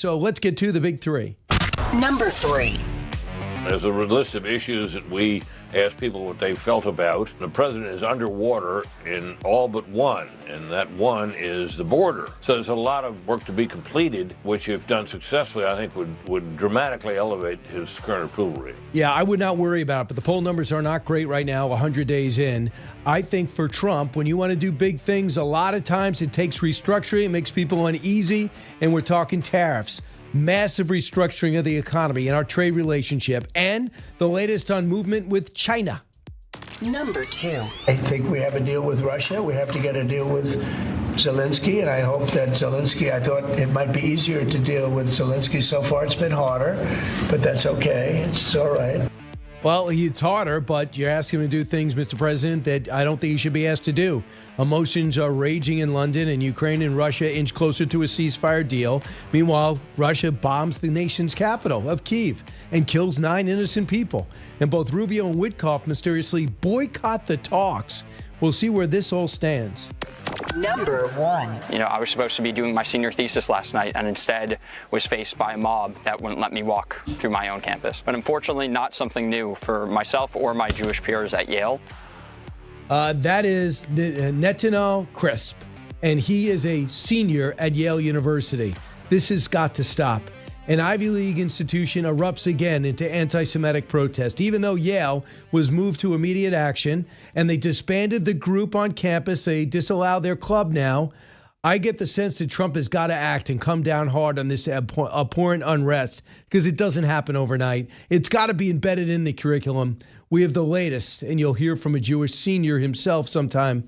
So let's get to the big three. Number 3. There's a list of issues that we asked people what they felt about. The president is underwater in all but one, and that one is the border. So there's a lot of work to be completed, which if done successfully, I think would dramatically elevate his current approval rating. Yeah, I would not worry about it, but the poll numbers are not great right now, 100 days in. I think for Trump, when you want to do big things, a lot of times it takes restructuring, it makes people uneasy, and we're talking tariffs. Massive restructuring of the economy and our trade relationship, and the latest on movement with China. Number 2. I think we have a deal with Russia. We have to get a deal with Zelensky, and I hope that Zelensky, I thought it might be easier to deal with Zelensky so far. It's been harder, but that's okay. It's all right. Well, it's harder, but you're asking him to do things, Mr. President, that I don't think he should be asked to do. Emotions are raging in London, and Ukraine and Russia inch closer to a ceasefire deal. Meanwhile, Russia bombs the nation's capital of Kyiv and kills 9 innocent people. And both Rubio and Witkoff mysteriously boycott the talks. We'll see where this all stands. Number 1. I was supposed to be doing my senior thesis last night and instead was faced by a mob that wouldn't let me walk through my own campus. But unfortunately, not something new for myself or my Jewish peers at Yale. That is Netanel Crispe, and he is a senior at Yale University. This has got to stop. An Ivy League institution erupts again into anti-Semitic protest, even though Yale was moved to immediate action and they disbanded the group on campus. They disallow their club now. I get the sense that Trump has got to act and come down hard on this abhorrent unrest because it doesn't happen overnight. It's got to be embedded in the curriculum. We have the latest, and you'll hear from a Jewish senior himself sometime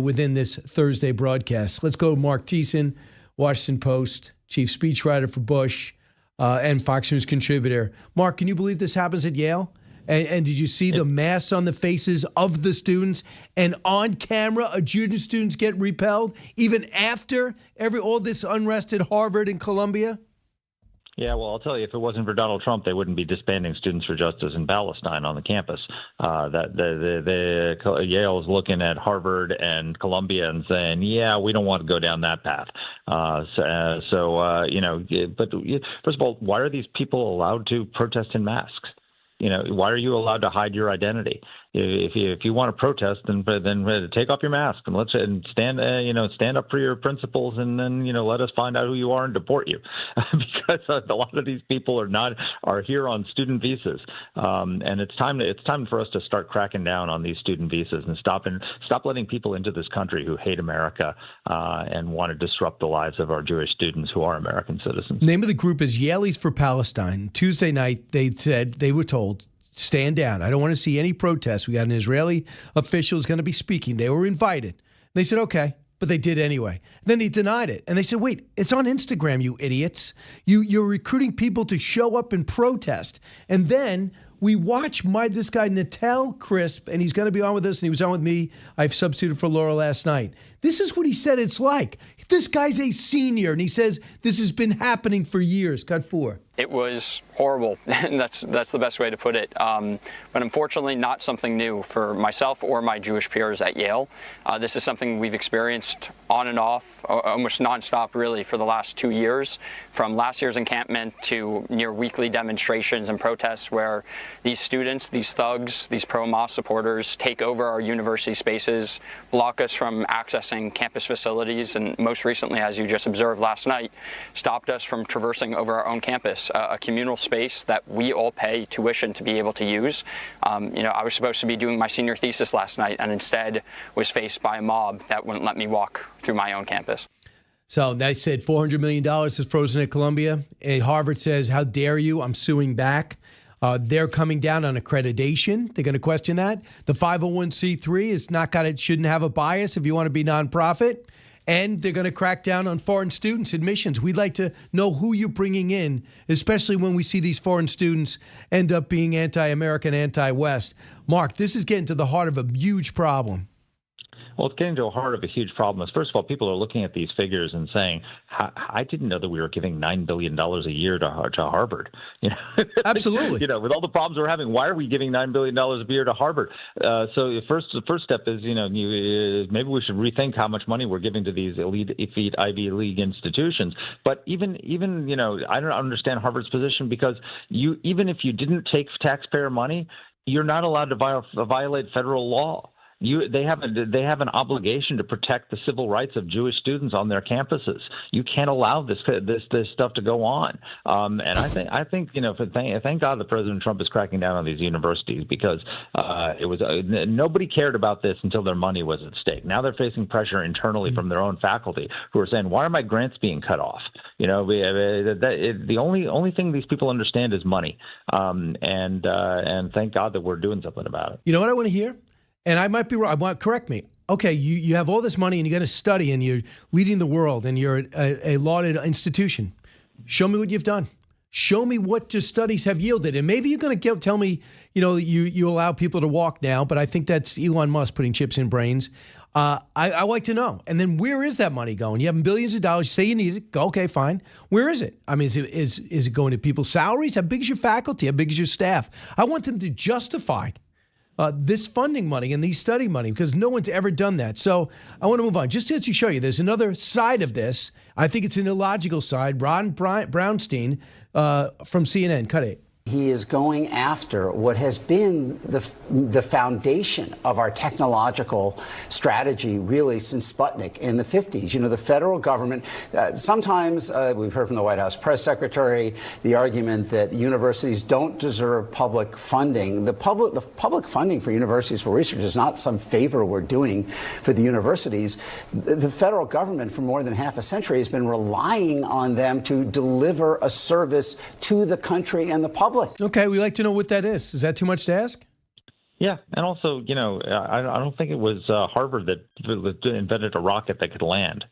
within this Thursday broadcast. Let's go to Marc Thiessen, Washington Post, chief speechwriter for Bush, and Fox News contributor. Marc, can you believe this happens at Yale? And did you see the masks on the faces of the students? And on camera, junior students get repelled even after all this unrest at Harvard and Columbia? Yeah, well, I'll tell you, if it wasn't for Donald Trump, they wouldn't be disbanding Students for Justice in Palestine on the campus. Yale is looking at Harvard and Columbia and saying, yeah, we don't want to go down that path. But first of all, why are these people allowed to protest in masks? Why are you allowed to hide your identity? If you want to protest, then take off your mask and stand up for your principles, and then let us find out who you are and deport you, because a lot of these people are here on student visas, and it's time for us to start cracking down on these student visas and stop letting people into this country who hate America and want to disrupt the lives of our Jewish students who are American citizens. Name of the group is Yaleys for Palestine. Tuesday night, they were told, stand down. I don't want to see any protests. We got an Israeli official who's going to be speaking. They were invited. They said, okay, but they did anyway. Then he denied it. And they said, wait, it's on Instagram, you idiots. You're recruiting people to show up and protest. And then we watch this guy, Netanel Crispe, and he's going to be on with us, and he was on with me. I've substituted for Laura last night. This is what he said it's like. This guy's a senior, and he says this has been happening for years. Cut 4. It was horrible, and that's the best way to put it. But unfortunately, not something new for myself or my Jewish peers at Yale. This is something we've experienced on and off, almost nonstop, really, for the last 2 years, from last year's encampment to near weekly demonstrations and protests where these students, these thugs, these pro-Hamas supporters take over our university spaces, block us from accessing campus facilities, and most recently, as you just observed last night, stopped us from traversing over our own campus, a communal space that we all pay tuition to be able to use. I was supposed to be doing my senior thesis last night and instead was faced by a mob that wouldn't let me walk through my own campus. So they said $400 million is frozen at Columbia. And Harvard says, how dare you? I'm suing back. They're coming down on accreditation. They're going to question that. The 501c3 shouldn't have a bias if you want to be nonprofit. And they're going to crack down on foreign students admissions. We'd like to know who you're bringing in, especially when we see these foreign students end up being anti-American, anti-West. Marc, this is getting to the heart of a huge problem. Well, it's getting to the heart of a huge problem. First of all, people are looking at these figures and saying, I didn't know that we were giving $9 billion a year to Harvard. Absolutely. With all the problems we're having, why are we giving $9 billion a year to Harvard? So the first step is, maybe we should rethink how much money we're giving to these elite Ivy League institutions. But even I don't understand Harvard's position, because even if you didn't take taxpayer money, you're not allowed to violate federal law. They have an obligation to protect the civil rights of Jewish students on their campuses. You can't allow this stuff to go on. And I think thank God that President Trump is cracking down on these universities, because nobody cared about this until their money was at stake. Now they're facing pressure internally from their own faculty, who are saying, "Why are my grants being cut off?" The only thing these people understand is money. And thank God that we're doing something about it. You know what I want to hear? And I might be wrong. Correct me. Okay, you have all this money and you're going to study and you're leading the world and you're a lauded institution. Show me what you've done. Show me what your studies have yielded. And maybe you're going to tell me, you allow people to walk now, but I think that's Elon Musk putting chips in brains. I like to know. And then where is that money going? You have billions of dollars. Say you need it. Okay, fine. Where is it? I mean, is it going to people's salaries? How big is your faculty? How big is your staff? I want them to justify this funding money and these study money, because no one's ever done that. So I want to move on. Just to show you, there's another side of this. I think it's an illogical side. Ron Brownstein from CNN. Cut it. He is going after what has been the foundation of our technological strategy really since Sputnik in the 50s. The federal government, sometimes we've heard from the White House press secretary the argument that universities don't deserve public funding. The public funding for universities for research is not some favor we're doing for the universities. The federal government for more than half a century has been relying on them to deliver a service to the country and the public. Okay, we'd like to know what that is. Is that too much to ask? Yeah, and also, I don't think it was Harvard that invented a rocket that could land.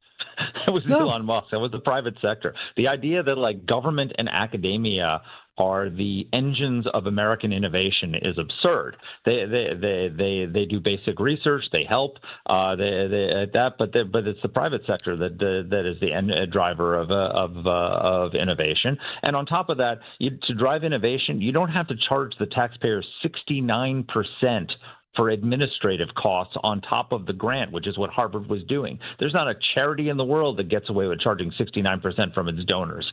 It was Elon Musk. That was the private sector. The idea that government and academia are the engines of American innovation is absurd. They do basic research, they help, but it's the private sector that is the end driver of innovation. And on top of that, to drive innovation, you don't have to charge the taxpayers 69% for administrative costs on top of the grant, which is what Harvard was doing. There's not a charity in the world that gets away with charging 69% from its donors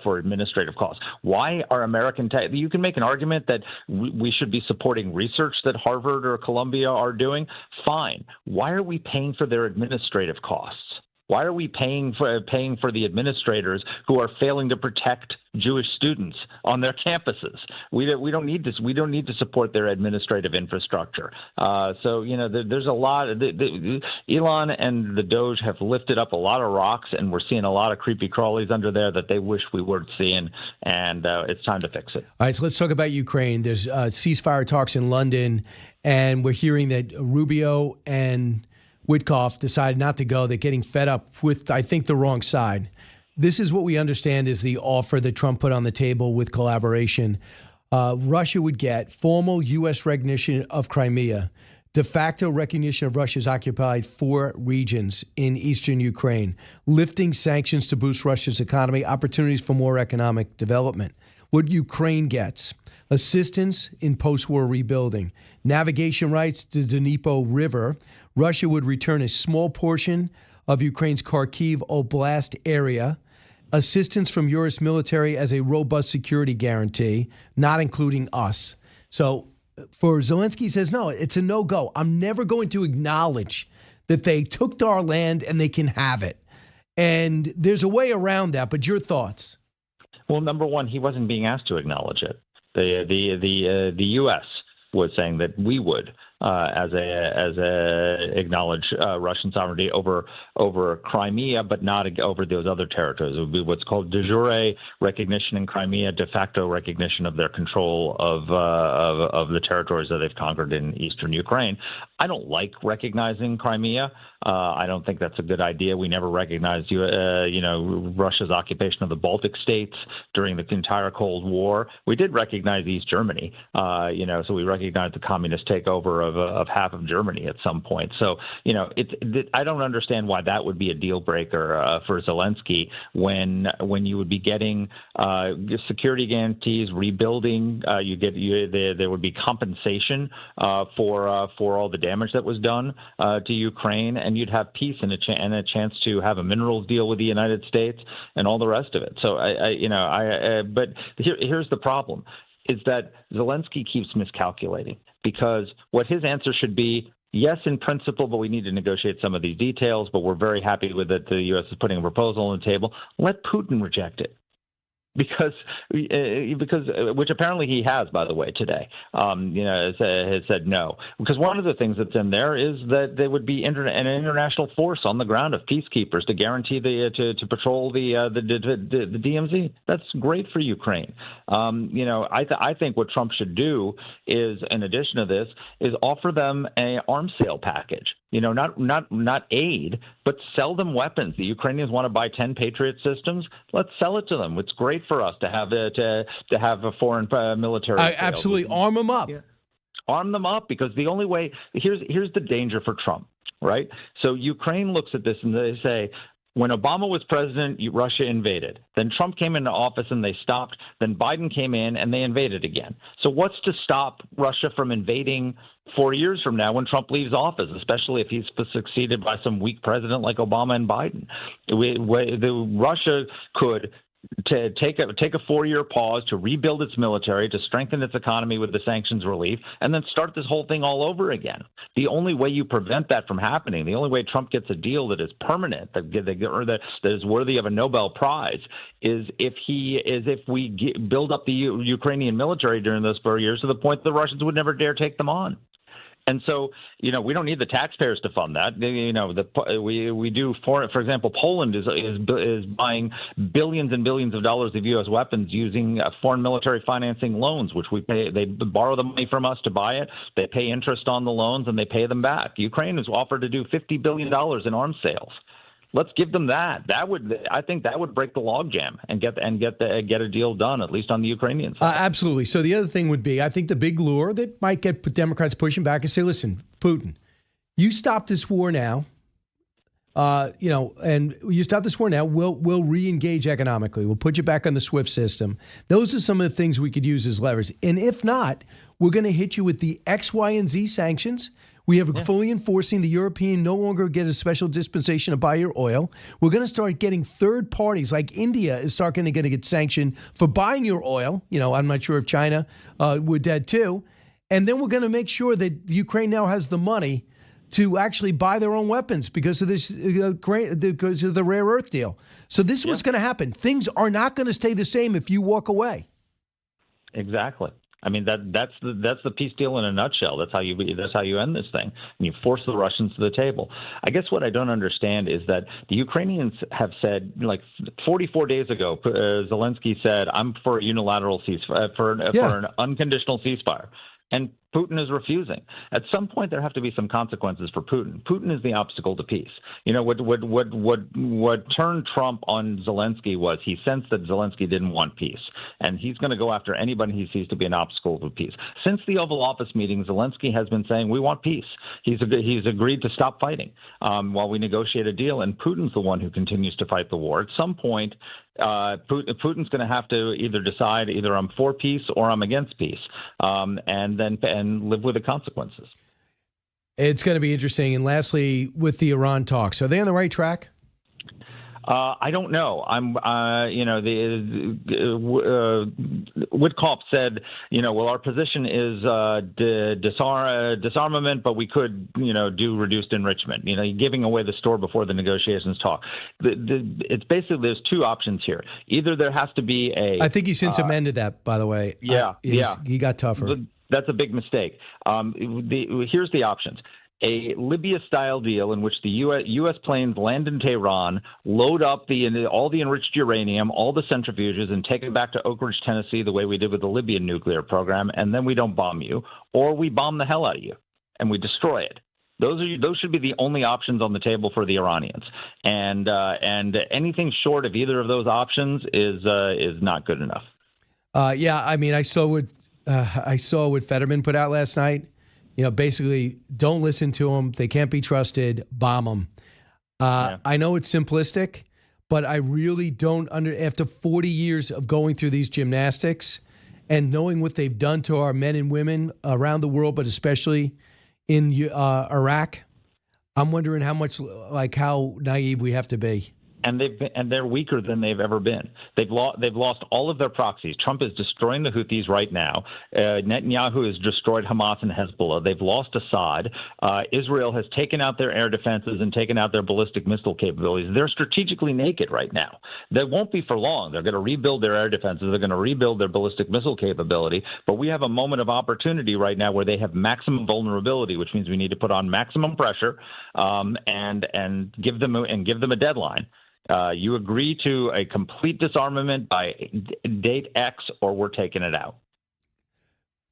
for administrative costs. Why are American you can make an argument that we should be supporting research that Harvard or Columbia are doing. Fine. Why are we paying for their administrative costs? Why are we paying for the administrators who are failing to protect Jewish students on their campuses? We don't need this. We don't need to support their administrative infrastructure. There's a lot. Elon and the Doge have lifted up a lot of rocks, and we're seeing a lot of creepy crawlies under there that they wish we weren't seeing. And it's time to fix it. All right, so let's talk about Ukraine. There's ceasefire talks in London, and we're hearing that Rubio and Witkoff decided not to go. They're getting fed up with, I think, the wrong side. This is what we understand is the offer that Trump put on the table with collaboration. Russia would get formal U.S. recognition of Crimea, de facto recognition of Russia's occupied 4 regions in eastern Ukraine, lifting sanctions to boost Russia's economy, opportunities for more economic development. What Ukraine gets: assistance in post-war rebuilding, navigation rights to the Dnieper River. Russia would return a small portion of Ukraine's Kharkiv Oblast area, assistance from U.S. military as a robust security guarantee, not including us. So for Zelensky, he says, no, it's a no-go. I'm never going to acknowledge that they took our land and they can have it. And there's a way around that, but your thoughts? Well, number one, he wasn't being asked to acknowledge it. The U.S. was saying that we would acknowledge Russian sovereignty over Crimea, but not over those other territories. It would be what's called de jure recognition in Crimea, de facto recognition of their control of the territories that they've conquered in eastern Ukraine. I don't like recognizing Crimea. I don't think that's a good idea. We never recognized, Russia's occupation of the Baltic states during the entire Cold War. We did recognize East Germany, so we recognized the communist takeover of half of Germany at some point. So, I don't understand why that would be a deal breaker for Zelensky when you would be getting security guarantees, rebuilding. There would be compensation for all the damage that was done to Ukraine, and you'd have peace and a chance to have a minerals deal with the United States and all the rest of it. So but here's the problem: is that Zelensky keeps miscalculating, because what his answer should be, yes, in principle, but we need to negotiate some of these details, but we're very happy with it. The U.S. is putting a proposal on the table. Let Putin reject it. Because which apparently he has, by the way, today, has said no. Because one of the things that's in there is that there would be an international force on the ground of peacekeepers to guarantee to patrol the DMZ. That's great for Ukraine. I think what Trump should do is, in addition to this, is offer them an arms sale package. Not aid, but sell them weapons. The Ukrainians want to buy 10 Patriot systems. Let's sell it to them. It's great for us to have a foreign military. Absolutely, arm them up. Yeah. Arm them up, because the only way. Here's the danger for Trump, right? So Ukraine looks at this and they say, when Obama was president, Russia invaded. Then Trump came into office and they stopped. Then Biden came in and they invaded again. So what's to stop Russia from invading 4 years from now when Trump leaves office, especially if he's succeeded by some weak president like Obama and Biden? Russia could take a 4-year pause to rebuild its military, to strengthen its economy with the sanctions relief, and then start this whole thing all over again. The only way you prevent that from happening, the only way Trump gets a deal that is permanent, that is worthy of a Nobel Prize, is if we build up the Ukrainian military during those 4 years to the point that the Russians would never dare take them on. And so, we don't need the taxpayers to fund that. We do. For example, Poland is buying billions and billions of dollars of U.S. weapons using foreign military financing loans, which we pay. They borrow the money from us to buy it. They pay interest on the loans and they pay them back. Ukraine has offered to do $50 billion in arms sales. Let's give them that. I think that would break the logjam and get a deal done, at least on the Ukrainian side. Absolutely. So the other thing would be, I think the big lure that might get Democrats pushing back is say, listen, Putin, you stop this war now. And you stop this war now, we'll re-engage economically. We'll put you back on the SWIFT system. Those are some of the things we could use as levers. And if not, we're going to hit you with the X, Y, and Z sanctions. We have fully enforcing the European no longer get a special dispensation to buy your oil. We're going to start getting third parties like India is going to get sanctioned for buying your oil. I'm not sure if China would that too. And then we're going to make sure that Ukraine now has the money to actually buy their own weapons because of this, because of the rare earth deal. So this is what's going to happen. Things are not going to stay the same if you walk away. Exactly. I mean, that's the peace deal in a nutshell. That's how you end this thing. And you force the Russians to the table. I guess what I don't understand is that the Ukrainians have said, like 44 days ago, Zelensky said, "I'm for a unilateral ceasefire, for an unconditional ceasefire," and Putin is refusing. At some point, there have to be some consequences for Putin. Putin is the obstacle to peace. What turned Trump on Zelensky was he sensed that Zelensky didn't want peace, and he's going to go after anybody he sees to be an obstacle to peace. Since the Oval Office meeting, Zelensky has been saying, we want peace. He's agreed to stop fighting while we negotiate a deal, and Putin's the one who continues to fight the war. At some point, Putin's going to have to either decide either I'm for peace or I'm against peace, and live with the consequences. It's going to be interesting. And lastly, with the Iran talks, are they on the right track? I don't know. Witkoff said, well, our position is disarmament, but we could, do reduced enrichment. Giving away the store before the negotiations talk. It's basically there's two options here. Either there has to be I think he since amended that, by the way. He got tougher. That's a big mistake. Here's the options. A Libya-style deal in which the U.S. planes land in Tehran, load up all the enriched uranium, all the centrifuges, and take it back to Oak Ridge, Tennessee, the way we did with the Libyan nuclear program, and then we don't bomb you, or we bomb the hell out of you, and we destroy it. Those should be the only options on the table for the Iranians, and anything short of either of those options is not good enough. Yeah, I mean, I saw what Fetterman put out last night. Basically, don't listen to them. They can't be trusted. Bomb them. Yeah. I know it's simplistic, but I really don't after 40 years of going through these gymnastics and knowing what they've done to our men and women around the world, but especially in Iraq, I'm wondering how naive we have to be. And they're weaker than they've ever been. They've lost all of their proxies. Trump is destroying the Houthis right now. Netanyahu has destroyed Hamas and Hezbollah. They've lost Assad. Israel has taken out their air defenses and taken out their ballistic missile capabilities. They're strategically naked right now. They won't be for long. They're going to rebuild their air defenses. They're going to rebuild their ballistic missile capability. But we have a moment of opportunity right now where they have maximum vulnerability, which means we need to put on maximum pressure and give them a deadline. You agree to a complete disarmament by date X, or we're taking it out.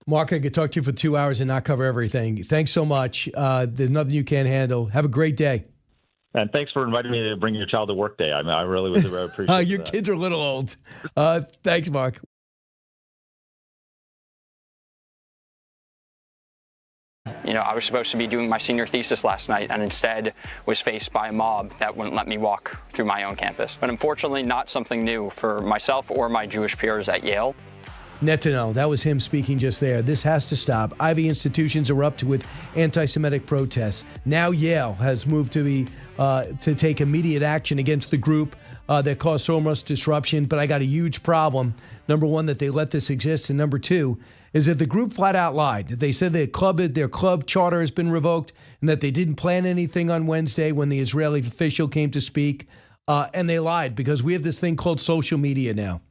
Marc, I could talk to you for 2 hours and not cover everything. Thanks so much. There's nothing you can't handle. Have a great day. And thanks for inviting me to bring your child to work day. I mean, I really was appreciate your that. Kids are a little old. Thanks, Marc. I was supposed to be doing my senior thesis last night and instead was faced by a mob that wouldn't let me walk through my own campus. But unfortunately, not something new for myself or my Jewish peers at Yale. Netanel, that was him speaking just there. This has to stop. Ivy institutions erupt with anti-Semitic protests. Now Yale has moved to take immediate action against the group that caused so much disruption. But I got a huge problem. Number one, that they let this exist. And number two, is that the group flat out lied. They said their club charter has been revoked and that they didn't plan anything on Wednesday when the Israeli official came to speak. And they lied because we have this thing called social media now.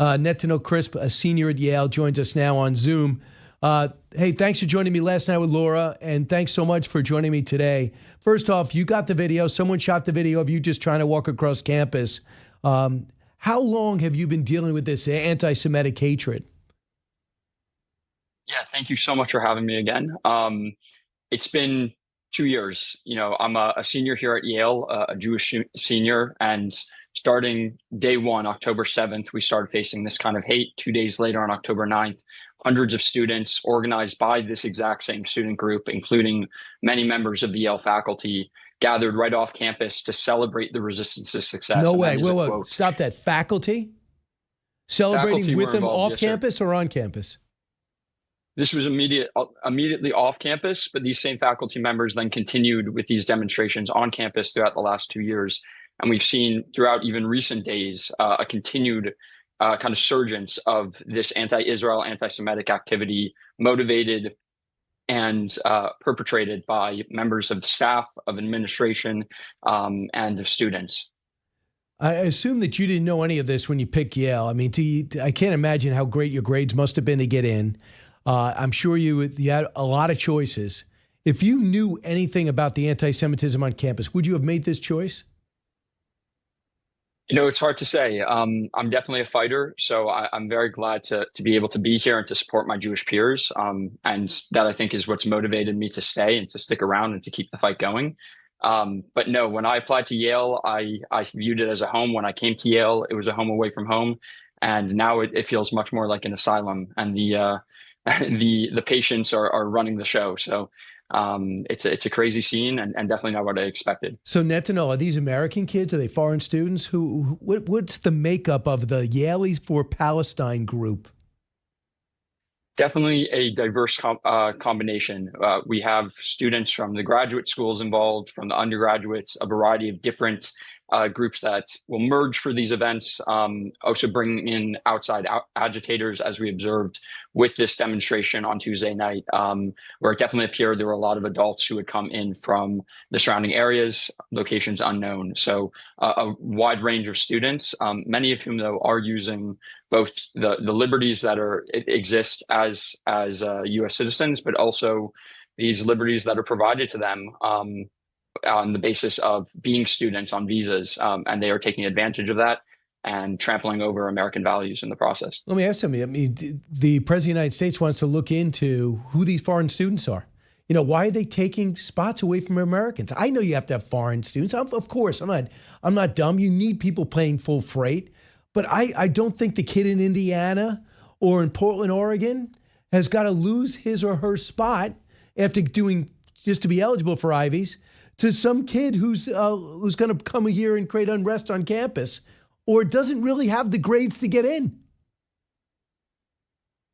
Netanel Crispe, a senior at Yale, joins us now on Zoom. Hey, thanks for joining me last night with Laura, and thanks so much for joining me today. First off, you got the video. Someone shot the video of you just trying to walk across campus. How long have you been dealing with this anti-Semitic hatred? Yeah, thank you so much for having me again. It's been 2 years. I'm a senior here at Yale, a Jewish senior, and starting day one, October 7th, we started facing this kind of hate. 2 days later, on October 9th, hundreds of students organized by this exact same student group, including many members of the Yale faculty, gathered right off campus to celebrate the Resistance's success. No way. Whoa. Stop that. Faculty? Celebrating with them off campus or on campus? This was immediately off campus, but these same faculty members then continued with these demonstrations on campus throughout the last 2 years. And we've seen throughout even recent days a continued kind of surgence of this anti-Israel, anti-Semitic activity motivated and perpetrated by members of staff, of administration, and of students. I assume that you didn't know any of this when you picked Yale. I mean, I can't imagine how great your grades must have been to get in. I'm sure you had a lot of choices. If you knew anything about the anti-Semitism on campus, would you have made this choice? It's hard to say. I'm definitely a fighter, so I'm very glad to be able to be here and to support my Jewish peers. And that, I think, is what's motivated me to stay and to stick around and to keep the fight going. But no, when I applied to Yale, I viewed it as a home. When I came to Yale, it was a home away from home. And now it feels much more like an asylum, and the patients are running the show. So it's a crazy scene and definitely not what I expected. So Netanel, are these American kids? Are they foreign students? What's the makeup of the Yaleys for Palestine group? Definitely a diverse combination. We have students from the graduate schools involved, from the undergraduates, a variety of different groups that will merge for these events, also bringing in outside agitators, as we observed with this demonstration on Tuesday night, where it definitely appeared there were a lot of adults who had come in from the surrounding areas, locations unknown. So a wide range of students, many of whom, though, are using both the liberties that exist as U.S. citizens, but also these liberties that are provided to them on the basis of being students on visas, and they are taking advantage of that and trampling over American values in the process. Let me ask something. I mean, the President of the United States wants to look into who these foreign students are. Why are they taking spots away from Americans? I know you have to have foreign students. Of course, I'm not dumb. You need people paying full freight. But I don't think the kid in Indiana or in Portland, Oregon has got to lose his or her spot after doing just to be eligible for Ivies to some kid who's going to come here and create unrest on campus or doesn't really have the grades to get in.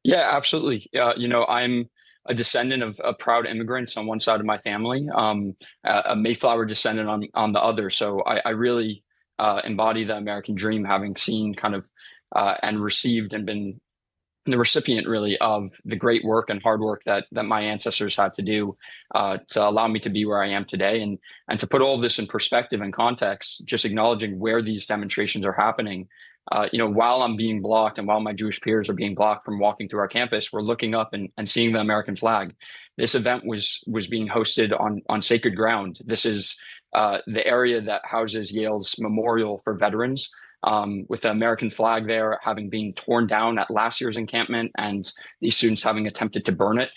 Yeah, absolutely. I'm a descendant of proud immigrants on one side of my family, a Mayflower descendant on the other. So I really embody the American dream, having seen kind of and received and been the recipient really of the great work and hard work that my ancestors had to do to allow me to be where I am today. And to put all of this in perspective and context, just acknowledging where these demonstrations are happening. While I'm being blocked and while my Jewish peers are being blocked from walking through our campus, we're looking up and seeing the American flag. This event was being hosted on sacred ground. This is the area that houses Yale's memorial for veterans, with the American flag there having been torn down at last year's encampment and these students having attempted to burn it,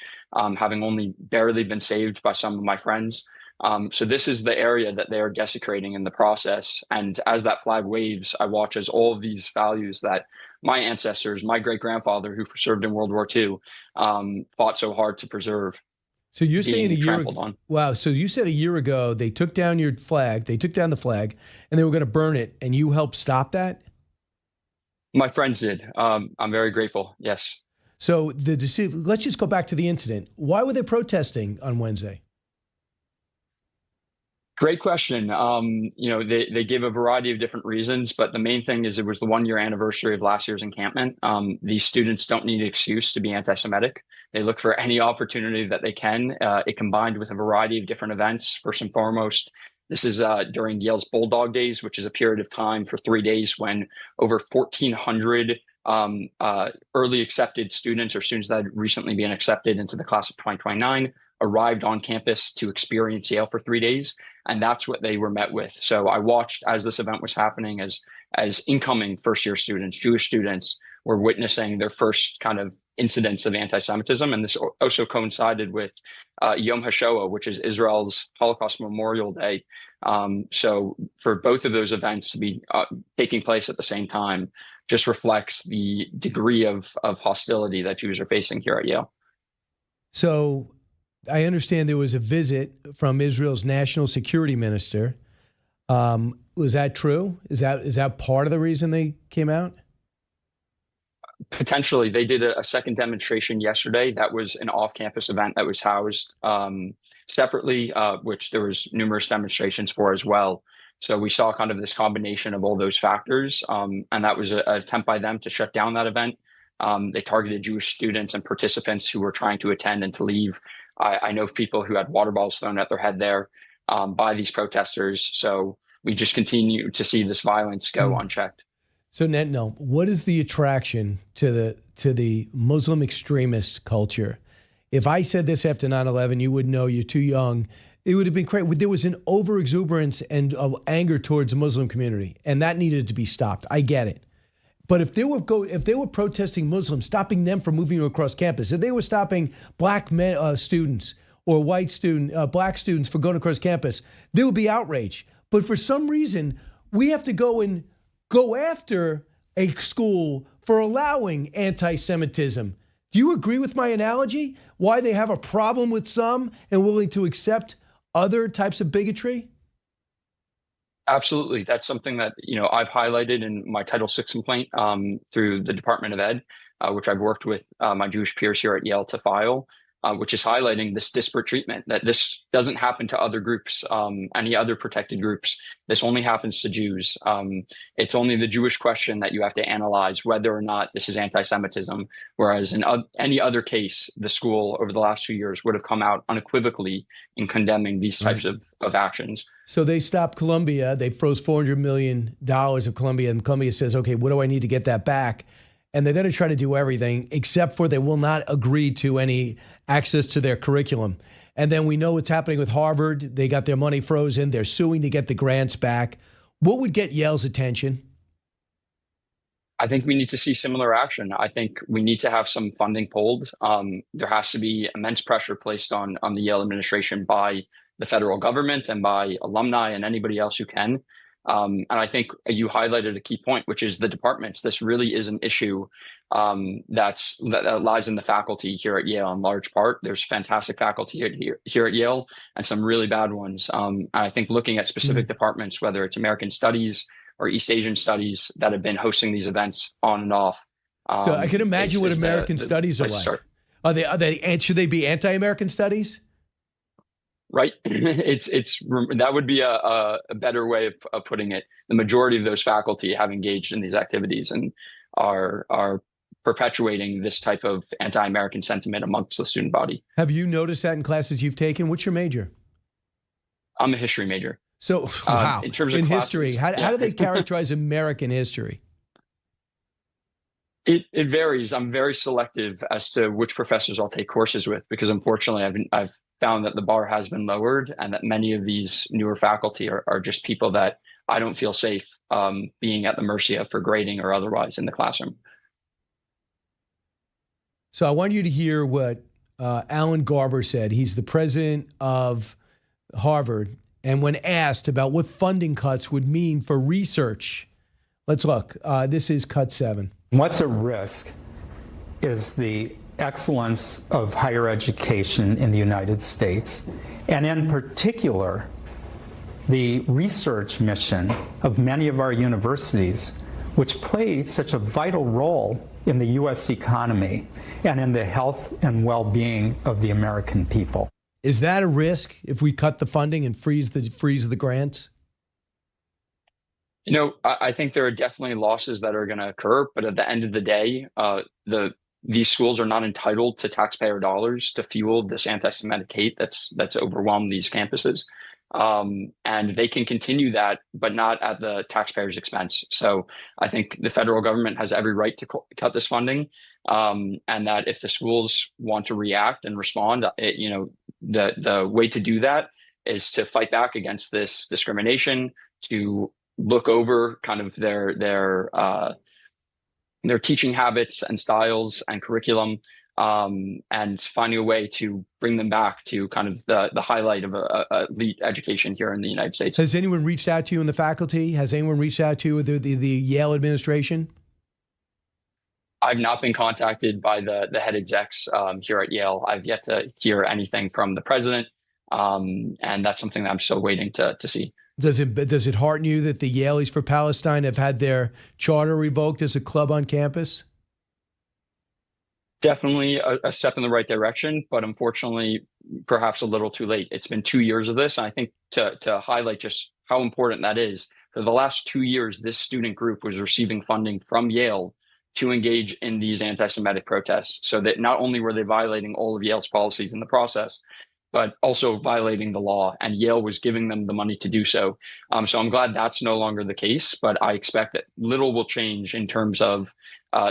having only barely been saved by some of my friends. So this is the area that they are desecrating in the process. And as that flag waves, I watch as all of these values that my ancestors, my great-grandfather who served in World War II, fought so hard to preserve. So you're saying wow. So you said a year ago they took down your flag, they took down the flag, and they were going to burn it, and you helped stop that? My friends did. I'm very grateful. Yes. So let's just go back to the incident. Why were they protesting on Wednesday? Great question. They gave a variety of different reasons, but the main thing is it was the 1-year anniversary of last year's encampment. These students don't need an excuse to be anti-Semitic. They look for any opportunity that they can. It combined with a variety of different events. First and foremost, this is during Yale's Bulldog Days, which is a period of time for 3 days when over 1,400 early accepted students or students that had recently been accepted into the class of 2029 arrived on campus to experience Yale for 3 days. And that's what they were met with. So I watched as this event was happening as incoming first-year students, Jewish students, were witnessing their first kind of incidents of anti-Semitism. And this also coincided with Yom HaShoah, which is Israel's Holocaust Memorial Day. So for both of those events to be taking place at the same time just reflects the degree of hostility that Jews are facing here at Yale. So I understand there was a visit from Israel's national security minister. Was that true? Is that part of the reason they came out? Potentially. They did a second demonstration yesterday. That was an off-campus event that was housed separately, which there was numerous demonstrations for as well. So we saw kind of this combination of all those factors, and that was an attempt by them to shut down that event. They targeted Jewish students and participants who were trying to attend and to leave. I know people who had water bottles thrown at their head there by these protesters. So we just continue to see this violence go unchecked. So Netanel, what is the attraction to the Muslim extremist culture? If I said this after 9/11, you would know you're too young. It would have been great. There was an overexuberance and of anger towards the Muslim community, and that needed to be stopped. I get it. But if they were protesting Muslims, stopping them from moving across campus, if they were stopping black students or black students for going across campus, there would be outrage. But for some reason, we have to go after a school for allowing anti-Semitism. Do you agree with my analogy? Why they have a problem with some and willing to accept other types of bigotry? Absolutely. That's something that, I've highlighted in my Title VI complaint through the Department of Ed, which I've worked with my Jewish peers here at Yale to file, which is highlighting this disparate treatment, that this doesn't happen to other groups, any other protected groups. This only happens to Jews. It's only the Jewish question that you have to analyze whether or not this is anti-Semitism, whereas in any other case, the school over the last 2 years would have come out unequivocally in condemning these types of actions. So they stopped Columbia. They froze $400 million of Columbia, and Columbia says, okay, what do I need to get that back? And they're going to try to do everything except for they will not agree to any access to their curriculum. And then we know what's happening with Harvard. They got their money frozen. They're suing to get the grants back. What would get Yale's attention? I think we need to see similar action. I think we need to have some funding pulled. There has to be immense pressure placed on the Yale administration by the federal government and by alumni and anybody else who can. And I think you highlighted a key point, which is the departments. This really is an issue that lies in the faculty here at Yale in large part. There's fantastic faculty here at Yale and some really bad ones. And I think looking at specific departments, whether it's American Studies or East Asian Studies, that have been hosting these events on and off. So I can imagine what American Studies are like. Should they be anti-American Studies? Right. That would be a better way of putting it. The majority of those faculty have engaged in these activities and are perpetuating this type of anti-American sentiment amongst the student body. Have you noticed that in classes you've taken? What's your major? I'm a history major. So, wow. In terms of history, how do they characterize American history? It varies. I'm very selective as to which professors I'll take courses with because unfortunately I've found that the bar has been lowered and that many of these newer faculty are just people that I don't feel safe being at the mercy of for grading or otherwise in the classroom. So I want you to hear what Alan Garber said. He's the president of Harvard. And when asked about what funding cuts would mean for research, let's look. This is cut 7. What's at risk is the excellence of higher education in the United States, and in particular, the research mission of many of our universities, which play such a vital role in the U.S. economy and in the health and well-being of the American people. Is that a risk if we cut the funding and freeze the grants? You know, I think there are definitely losses that are going to occur, but at the end of the day, these schools are not entitled to taxpayer dollars to fuel this anti-Semitic hate that's overwhelmed these campuses. And they can continue that, but not at the taxpayers' expense. So I think the federal government has every right to cut this funding, and that if the schools want to react and respond, the way to do that is to fight back against this discrimination, to look over kind of their teaching habits and styles and curriculum, and finding a way to bring them back to kind of the highlight of a elite education here in the United States. Has anyone reached out to you in the faculty? Has anyone reached out to you with the Yale administration? I've not been contacted by the head execs here at Yale. I've yet to hear anything from the president, and that's something that I'm still waiting to see. Does it hearten you that the Yaleys for Palestine have had their charter revoked as a club on campus? Definitely a step in the right direction, but unfortunately, perhaps a little too late. It's been 2 years of this, and I think to highlight just how important that is, for the last 2 years, this student group was receiving funding from Yale to engage in these anti-Semitic protests, so that not only were they violating all of Yale's policies in the process, but also violating the law, and Yale was giving them the money to do so. So I'm glad that's no longer the case, but I expect that little will change in terms of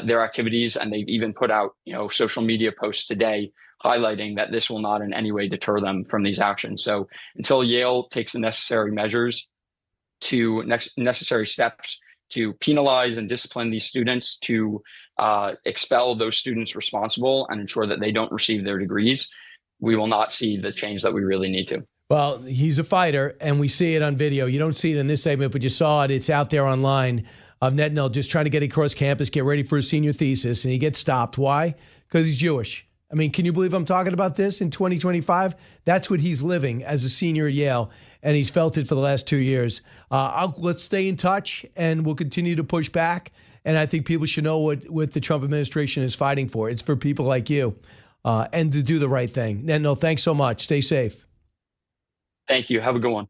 their activities, and they've even put out social media posts today highlighting that this will not in any way deter them from these actions. So until Yale takes the necessary measures necessary steps to penalize and discipline these students, to expel those students responsible and ensure that they don't receive their degrees, we will not see the change that we really need to. Well, he's a fighter, and we see it on video. You don't see it in this segment, but you saw it. It's out there online of Netanel just trying to get across campus, get ready for his senior thesis, and he gets stopped. Why? Because he's Jewish. I mean, can you believe I'm talking about this in 2025? That's what he's living as a senior at Yale, and he's felt it for the last 2 years. Let's stay in touch, and we'll continue to push back. And I think people should know what the Trump administration is fighting for. It's for people like you. And to do the right thing. Netanel, thanks so much. Stay safe. Thank you. Have a good one.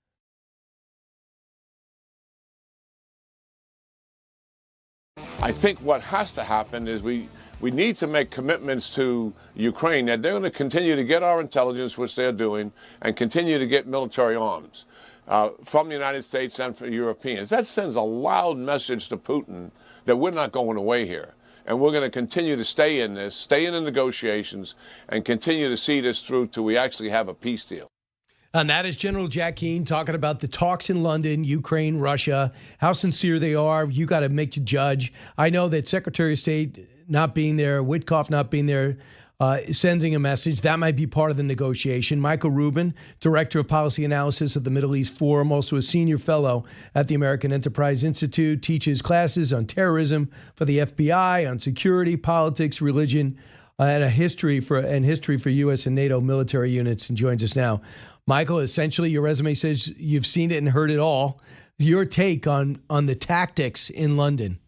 I think what has to happen is we need to make commitments to Ukraine that they're going to continue to get our intelligence, which they're doing, and continue to get military arms from the United States and for Europeans. That sends a loud message to Putin that we're not going away here. And we're going to continue to stay in the negotiations, and continue to see this through till we actually have a peace deal. And that is General Jack Keane talking about the talks in London, Ukraine, Russia, how sincere they are. You got to make the judge. I know that Secretary of State not being there, Witkoff not being there, sending a message. That might be part of the negotiation. Michael Rubin, Director of Policy Analysis at the Middle East Forum, also a senior fellow at the American Enterprise Institute, teaches classes on terrorism for the FBI, on security, politics, religion, and history for U.S. and NATO military units, and joins us now. Michael, essentially, your resume says you've seen it and heard it all. Your take on the tactics in London?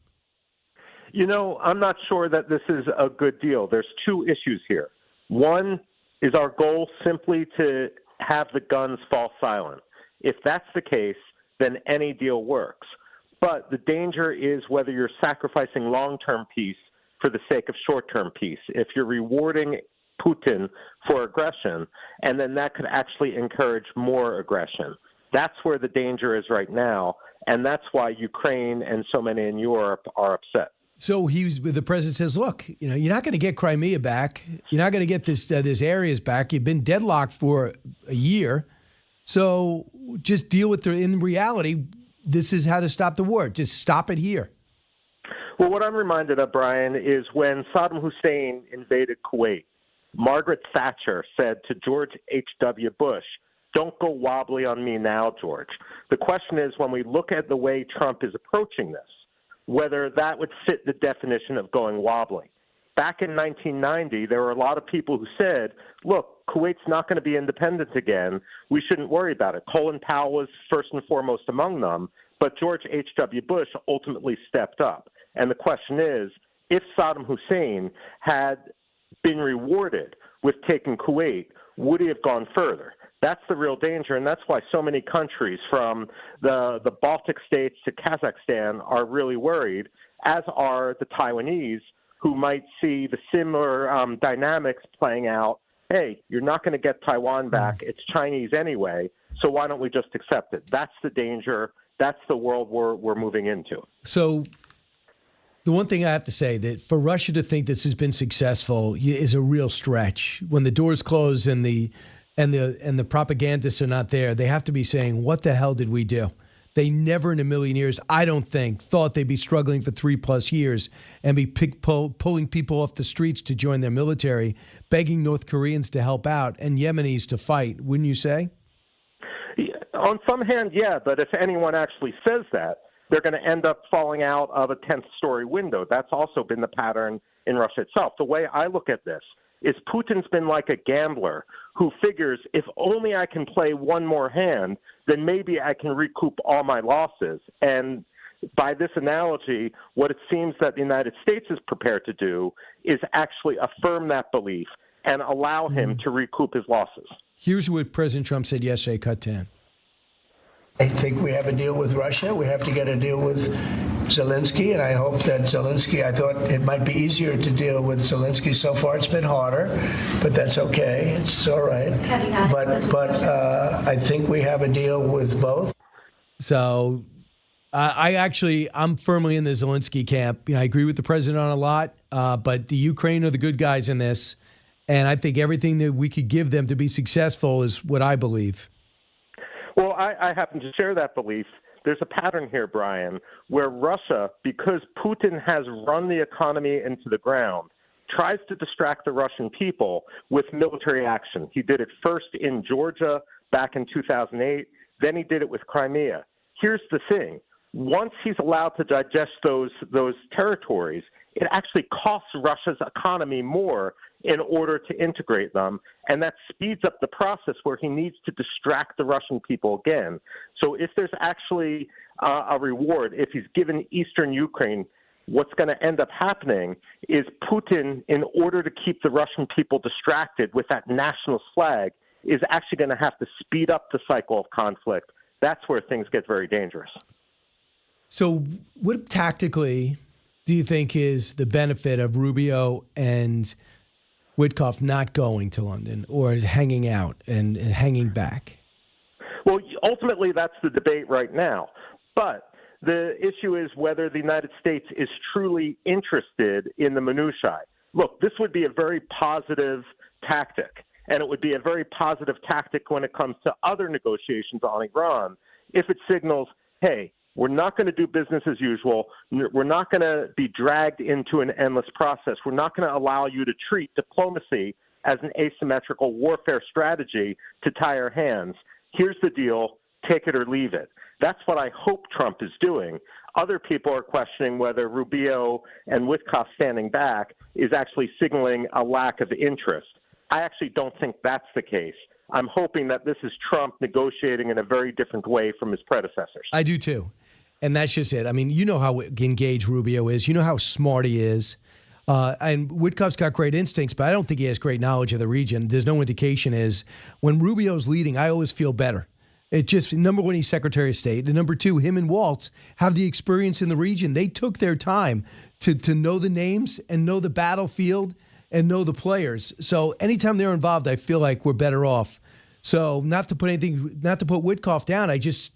You know, I'm not sure that this is a good deal. There's two issues here. One, is our goal simply to have the guns fall silent? If that's the case, then any deal works. But the danger is whether you're sacrificing long-term peace for the sake of short-term peace. If you're rewarding Putin for aggression, and then that could actually encourage more aggression. That's where the danger is right now, and that's why Ukraine and so many in Europe are upset. So the president says, look, you're not going to get Crimea back. You're not going to get this areas back. You've been deadlocked for a year. So just deal with in reality, this is how to stop the war. Just stop it here. Well, what I'm reminded of, Brian, is when Saddam Hussein invaded Kuwait, Margaret Thatcher said to George H.W. Bush, "Don't go wobbly on me now, George." The question is, when we look at the way Trump is approaching this, whether that would fit the definition of going wobbly. Back in 1990, there were a lot of people who said, look, Kuwait's not going to be independent again. We shouldn't worry about it. Colin Powell was first and foremost among them, but George H.W. Bush ultimately stepped up. And the question is, if Saddam Hussein had been rewarded with taking Kuwait, would he have gone further? That's the real danger, and that's why so many countries from the Baltic states to Kazakhstan are really worried, as are the Taiwanese, who might see the similar dynamics playing out. Hey, you're not going to get Taiwan back. It's Chinese anyway, so why don't we just accept it? That's the danger. That's the world we're moving into. So the one thing I have to say, that for Russia to think this has been successful is a real stretch. When the doors close and the propagandists are not there, they have to be saying, what the hell did we do? They never in a million years, I don't think, thought they'd be struggling for 3+ years and be pulling people off the streets to join their military, begging North Koreans to help out and Yemenis to fight, wouldn't you say? On some hand, yeah, but if anyone actually says that, they're going to end up falling out of a 10th-story window. That's also been the pattern in Russia itself. The way I look at this is Putin's been like a gambler who figures if only I can play one more hand, then maybe I can recoup all my losses. And by this analogy, what it seems that the United States is prepared to do is actually affirm that belief and allow him to recoup his losses. Here's what President Trump said yesterday, cut 10. I think we have a deal with Russia. We have to get a deal with Zelensky, and I hope that Zelensky, I thought it might be easier to deal with Zelensky. So far it's been harder, but that's okay. It's all right. But I think we have a deal with both. So I'm firmly in the Zelensky camp. I agree with the president on a lot, but the Ukraine are the good guys in this, and I think everything that we could give them to be successful is what I believe. Well, I happen to share that belief. There's a pattern here, Brian, where Russia, because Putin has run the economy into the ground, tries to distract the Russian people with military action. He did it first in Georgia back in 2008. Then he did it with Crimea. Here's the thing. Once he's allowed to digest those territories, it actually costs Russia's economy more in order to integrate them, and that speeds up the process where he needs to distract the Russian people again. So if there's actually a reward, if he's given eastern Ukraine, what's going to end up happening is Putin, in order to keep the Russian people distracted with that nationalist flag, is actually going to have to speed up the cycle of conflict. That's where things get very dangerous. So what tactically do you think is the benefit of Rubio and Witkoff not going to London or hanging out and hanging back? Well, ultimately, that's the debate right now. But the issue is whether the United States is truly interested in the minutiae. Look, this would be a very positive tactic. and it would be a very positive tactic when it comes to other negotiations on Iran if it signals, hey, we're not going to do business as usual. We're not going to be dragged into an endless process. We're not going to allow you to treat diplomacy as an asymmetrical warfare strategy to tie our hands. Here's the deal. Take it or leave it. That's what I hope Trump is doing. Other people are questioning whether Rubio and Witkoff standing back is actually signaling a lack of interest. I actually don't think that's the case. I'm hoping that this is Trump negotiating in a very different way from his predecessors. I do too. And that's just it. I mean, you know how engaged Rubio is. You know how smart he is. And Witkoff's got great instincts, but I don't think he has great knowledge of the region. There's no indication is when Rubio's leading, I always feel better. It just, number one, he's Secretary of State. And number two, him and Waltz have the experience in the region. They took their time to know the names and know the battlefield and know the players. So anytime they're involved, I feel like we're better off. So not to put Witkoff down, I just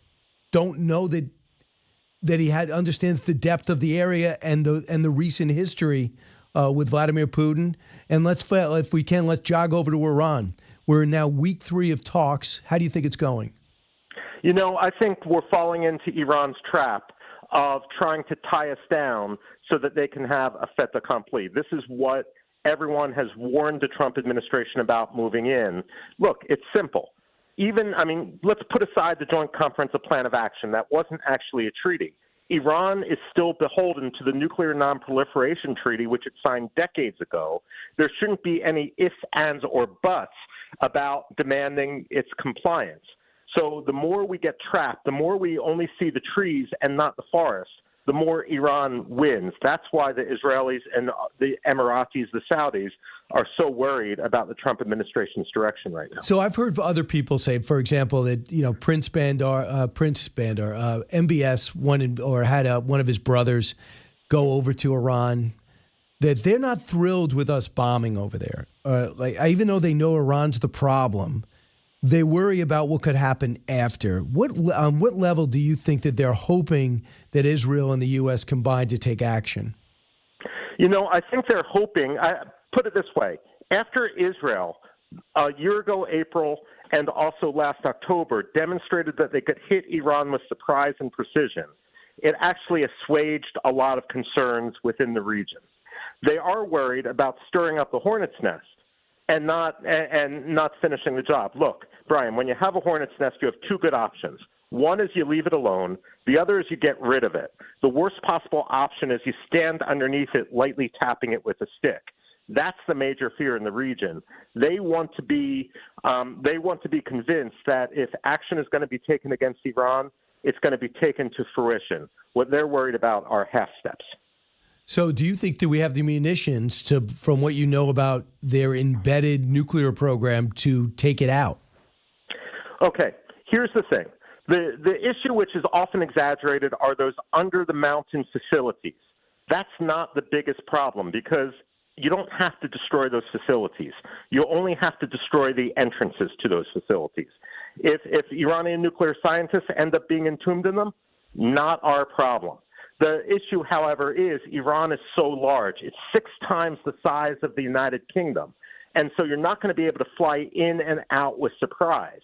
don't know that he understands the depth of the area and the recent history with Vladimir Putin. And if we can, let's jog over to Iran. We're now week 3 of talks. How do you think it's going? You know, I think we're falling into Iran's trap of trying to tie us down so that they can have a fait accompli. This is what everyone has warned the Trump administration about moving in. Look, it's simple. Let's put aside the Joint Conference of Plan of Action. That wasn't actually a treaty. Iran is still beholden to the Nuclear Non-Proliferation Treaty, which it signed decades ago. There shouldn't be any ifs, ands, or buts about demanding its compliance. So the more we get trapped, the more we only see the trees and not the forest, the more Iran wins. That's why the Israelis and the Emiratis, the Saudis, are so worried about the Trump administration's direction right now. So I've heard other people say, for example, that Prince Bandar, MBS had one of his brothers go over to Iran, that they're not thrilled with us bombing over there. Even though they know Iran's the problem, they worry about what could happen after. On what level do you think that they're hoping that Israel and the U.S. combine to take action? I think they're hoping, put it this way, after Israel, a year ago, April, and also last October, demonstrated that they could hit Iran with surprise and precision, it actually assuaged a lot of concerns within the region. They are worried about stirring up the hornet's nest and not finishing the job. Look, Brian, when you have a hornet's nest, you have two good options. One is you leave it alone. The other is you get rid of it. The worst possible option is you stand underneath it, lightly tapping it with a stick. That's the major fear in the region. They want to be convinced that if action is going to be taken against Iran, it's going to be taken to fruition. What they're worried about are half steps. So do you think that we have the munitions from what you know about their embedded nuclear program, to take it out? Okay, here's the thing. The issue, which is often exaggerated, are those under-the-mountain facilities. That's not the biggest problem because you don't have to destroy those facilities. You only have to destroy the entrances to those facilities. If Iranian nuclear scientists end up being entombed in them, not our problem. The issue, however, is Iran is so large. It's 6 times the size of the United Kingdom. And so you're not going to be able to fly in and out with surprise.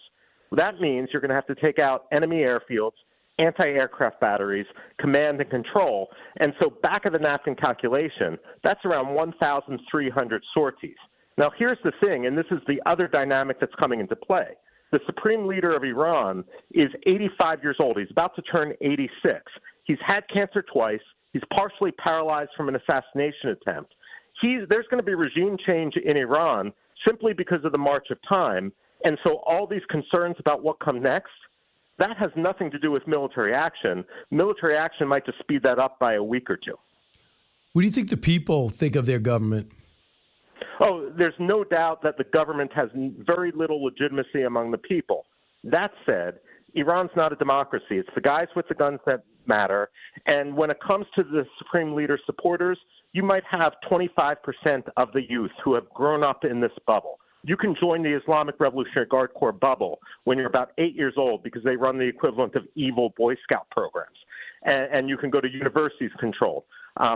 That means you're going to have to take out enemy airfields, anti-aircraft batteries, command and control. And so back of the napkin calculation, that's around 1,300 sorties. Now, here's the thing, and this is the other dynamic that's coming into play. The supreme leader of Iran is 85 years old. He's about to turn 86. He's had cancer twice. He's partially paralyzed from an assassination attempt. There's going to be regime change in Iran simply because of the march of time. And so all these concerns about what comes next, that has nothing to do with military action. Military action might just speed that up by a week or two. What do you think the people think of their government? Oh, there's no doubt that the government has very little legitimacy among the people. That said, Iran's not a democracy. It's the guys with the guns that matter. And when it comes to the Supreme Leader's supporters, you might have 25% of the youth who have grown up in this bubble. You can join the Islamic Revolutionary Guard Corps bubble when you're about 8 years old because they run the equivalent of evil Boy Scout programs. and you can go to universities controlled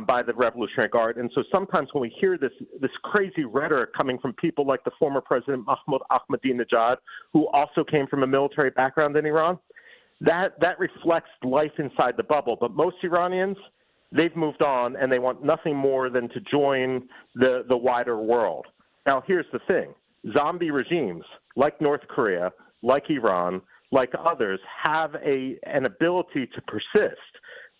by the Revolutionary Guard. And so sometimes when we hear this crazy rhetoric coming from people like the former President Mahmoud Ahmadinejad, who also came from a military background in Iran, that reflects life inside the bubble. But most Iranians, they've moved on, and they want nothing more than to join the wider world. Now, here's the thing. Zombie regimes like North Korea, like Iran, like others, have an ability to persist.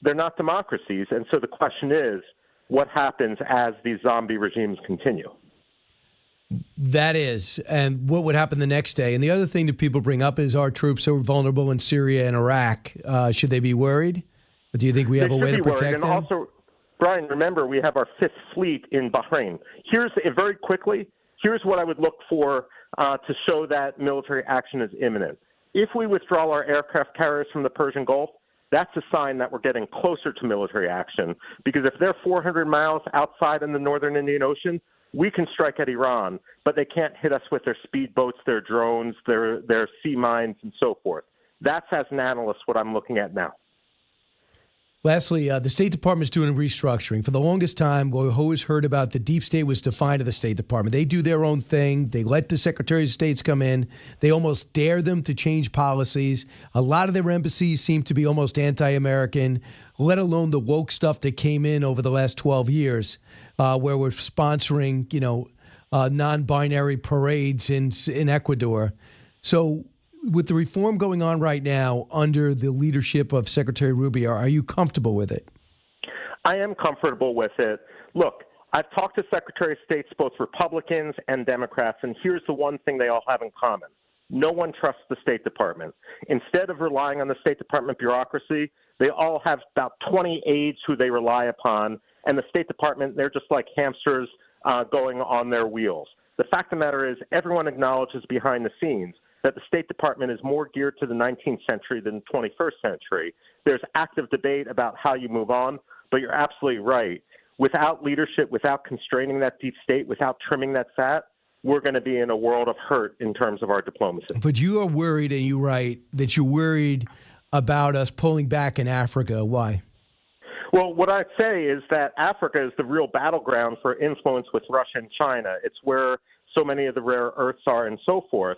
They're not democracies, and so the question is, what happens as these zombie regimes continue? That is, and what would happen the next day? And the other thing that people bring up is our troops are vulnerable in Syria and Iraq. Should they be worried? Or do you think we have a way to protect them? And also, Brian, remember, we have our Fifth Fleet in Bahrain. Here's what I would look for to show that military action is imminent. If we withdraw our aircraft carriers from the Persian Gulf, that's a sign that we're getting closer to military action, because if they're 400 miles outside in the northern Indian Ocean, we can strike at Iran, but they can't hit us with their speedboats, their drones, their sea mines, and so forth. That's, as an analyst, what I'm looking at now. Lastly, the State Department is doing a restructuring. For the longest time, what we've always heard about the deep state was defined to the State Department. They do their own thing. They let the Secretaries of States come in. They almost dare them to change policies. A lot of their embassies seem to be almost anti-American, let alone the woke stuff that came in over the last 12 years, where we're sponsoring, non-binary parades in Ecuador. So with the reform going on right now under the leadership of Secretary Rubio, are you comfortable with it? I am comfortable with it. Look, I've talked to Secretary of States, both Republicans and Democrats, and here's the one thing they all have in common. No one trusts the State Department. Instead of relying on the State Department bureaucracy, they all have about 20 aides who they rely upon, and the State Department, they're just like hamsters going on their wheels. The fact of the matter is, everyone acknowledges behind the scenes that the State Department is more geared to the 19th century than the 21st century. There's active debate about how you move on, but you're absolutely right. Without leadership, without constraining that deep state, without trimming that fat, we're going to be in a world of hurt in terms of our diplomacy. But you are worried, and you're right, that you're worried about us pulling back in Africa. Why? Well, what I'd say is that Africa is the real battleground for influence with Russia and China. It's where so many of the rare earths are and so forth.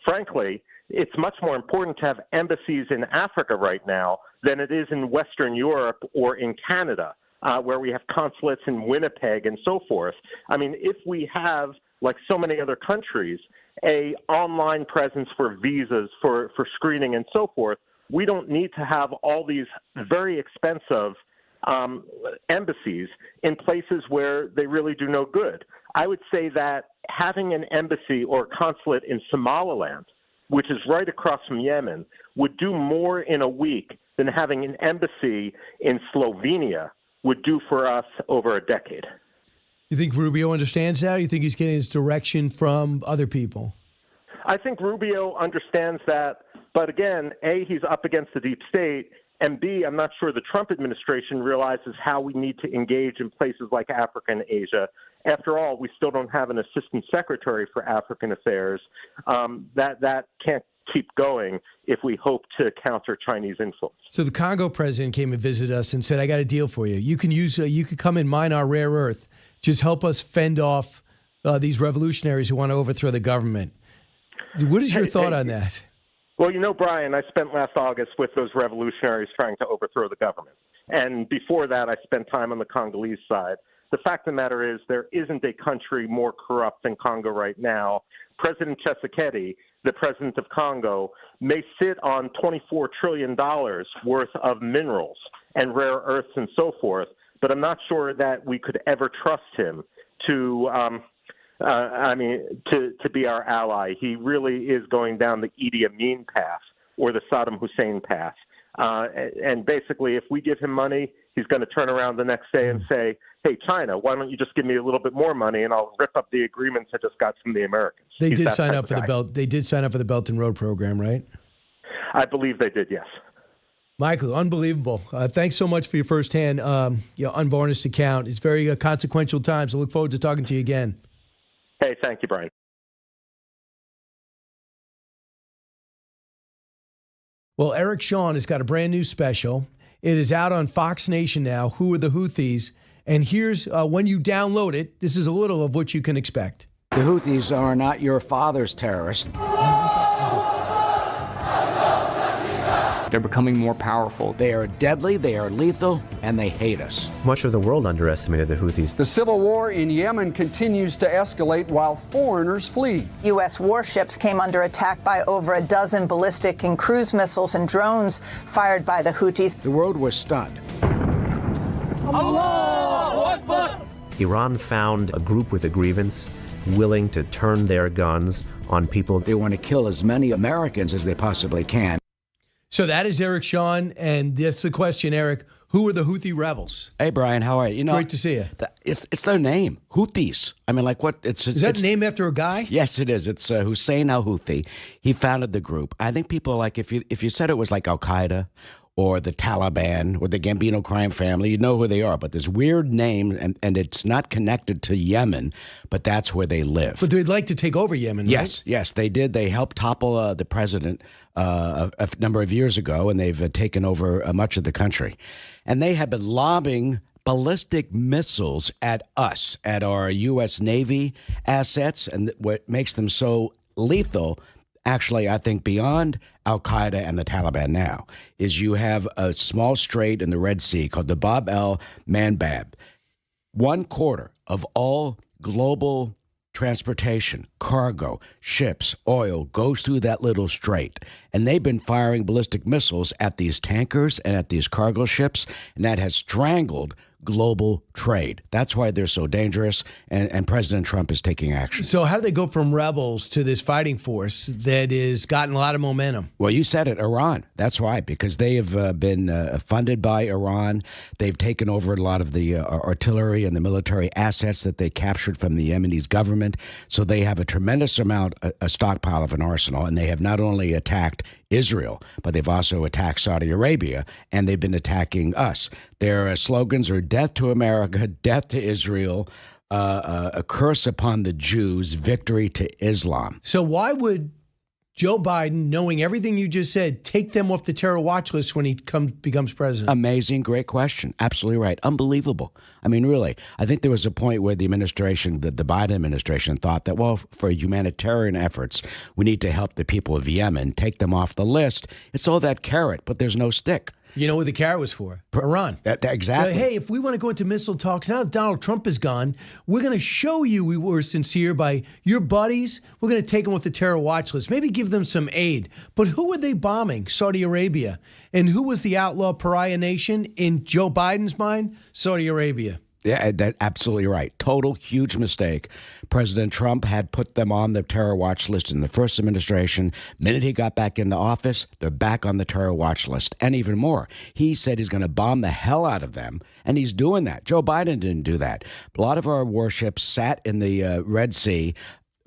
Frankly, it's much more important to have embassies in Africa right now than it is in Western Europe or in Canada, where we have consulates in Winnipeg and so forth. I mean, if we have, like so many other countries, a online presence for visas, for screening and so forth, we don't need to have all these very expensive embassies in places where they really do no good. I would say that having an embassy or consulate in Somaliland, which is right across from Yemen, would do more in a week than having an embassy in Slovenia would do for us over a decade. You think Rubio understands that? Or you think he's getting his direction from other people? I think Rubio understands that, but again, A, he's up against the deep state, and B, I'm not sure the Trump administration realizes how we need to engage in places like Africa and Asia. After all, we still don't have an assistant secretary for African affairs. That can't keep going if we hope to counter Chinese influence. So the Congo president came and visited us and said, I got a deal for you. You could come and mine our rare earth. Just help us fend off these revolutionaries who want to overthrow the government. What is your thought on that? Well, Brian, I spent last August with those revolutionaries trying to overthrow the government. And before that, I spent time on the Congolese side. The fact of the matter is there isn't a country more corrupt than Congo right now. President Tshisekedi, the president of Congo, may sit on $24 trillion worth of minerals and rare earths and so forth, but I'm not sure that we could ever trust him to be our ally. He really is going down the Idi Amin path or the Saddam Hussein path. And basically, if we give him money, he's going to turn around the next day and say, hey, China, why don't you just give me a little bit more money and I'll rip up the agreements I just got from the Americans. They did sign up for the Belt. They did sign up for the Belt and Road program, right? I believe they did, yes. Michael, unbelievable. Thanks so much for your firsthand, unvarnished account. It's very consequential times. I look forward to talking to you again. Hey, thank you, Brian. Well, Eric Shawn has got a brand new special. It is out on Fox Nation now. Who are the Houthis? And here's when you download it, this is a little of what you can expect. The Houthis are not your father's terrorists. They're becoming more powerful. They are deadly, they are lethal, and they hate us. Much of the world underestimated the Houthis. The civil war in Yemen continues to escalate while foreigners flee. U.S. warships came under attack by over a dozen ballistic and cruise missiles and drones fired by the Houthis. The world was stunned. Allahu Akbar! Iran found a group with a grievance willing to turn their guns on people. They want to kill as many Americans as they possibly can. So that is Eric Shawn, and that's the question, Eric. Who are the Houthi rebels? Hey, Brian, how are you? Great to see you. It's their name, Houthis. I mean, like what? Is that named after a guy? Yes, it is. It's Hussein al-Houthi. He founded the group. I think people like if you said it was like Al-Qaeda or the Taliban or the Gambino crime family, you know who they are. But this weird name, and it's not connected to Yemen, but that's where they live. But they'd like to take over Yemen, right? Yes, they did. They helped topple the president a number of years ago, and they've taken over much of the country. And they have been lobbing ballistic missiles at us, at our U.S. Navy assets, and what makes them so lethal, actually, I think beyond Al-Qaeda and the Taliban now, is you have a small strait in the Red Sea called the Bab el-Mandab. 1/4 of all global transportation, cargo, ships, oil goes through that little strait. And they've been firing ballistic missiles at these tankers and at these cargo ships, and that has strangled global trade. That's why they're so dangerous, and President Trump is taking action. So how do they go from rebels to this fighting force that has gotten a lot of momentum? Well, you said it, Iran. That's why, because they have been funded by Iran. They've taken over a lot of the artillery and the military assets that they captured from the Yemeni government. So they have a tremendous amount, a stockpile of an arsenal, and they have not only attacked Israel, but they've also attacked Saudi Arabia, and they've been attacking us. Their slogans are death to America, death to Israel, a curse upon the Jews, victory to Islam. So why would Joe Biden, knowing everything you just said, take them off the terror watch list when he becomes president? Amazing, great question. Absolutely right. Unbelievable. I mean, really, I think there was a point where the administration, the Biden administration, thought that, well, for humanitarian efforts, we need to help the people of Yemen, take them off the list. It's all that carrot, but there's no stick. You know what the carrot was for? Iran. Exactly. Hey, if we want to go into missile talks, now that Donald Trump is gone, we're going to show you we were sincere by your buddies. We're going to take them off the terror watch list, maybe give them some aid. But who were they bombing? Saudi Arabia. And who was the outlaw pariah nation in Joe Biden's mind? Saudi Arabia. Yeah, that's absolutely right. Total huge mistake. President Trump had put them on the terror watch list in the first administration. The minute he got back into office, they're back on the terror watch list. And even more, he said he's going to bomb the hell out of them, and he's doing that. Joe Biden didn't do that. A lot of our warships sat in the Red Sea,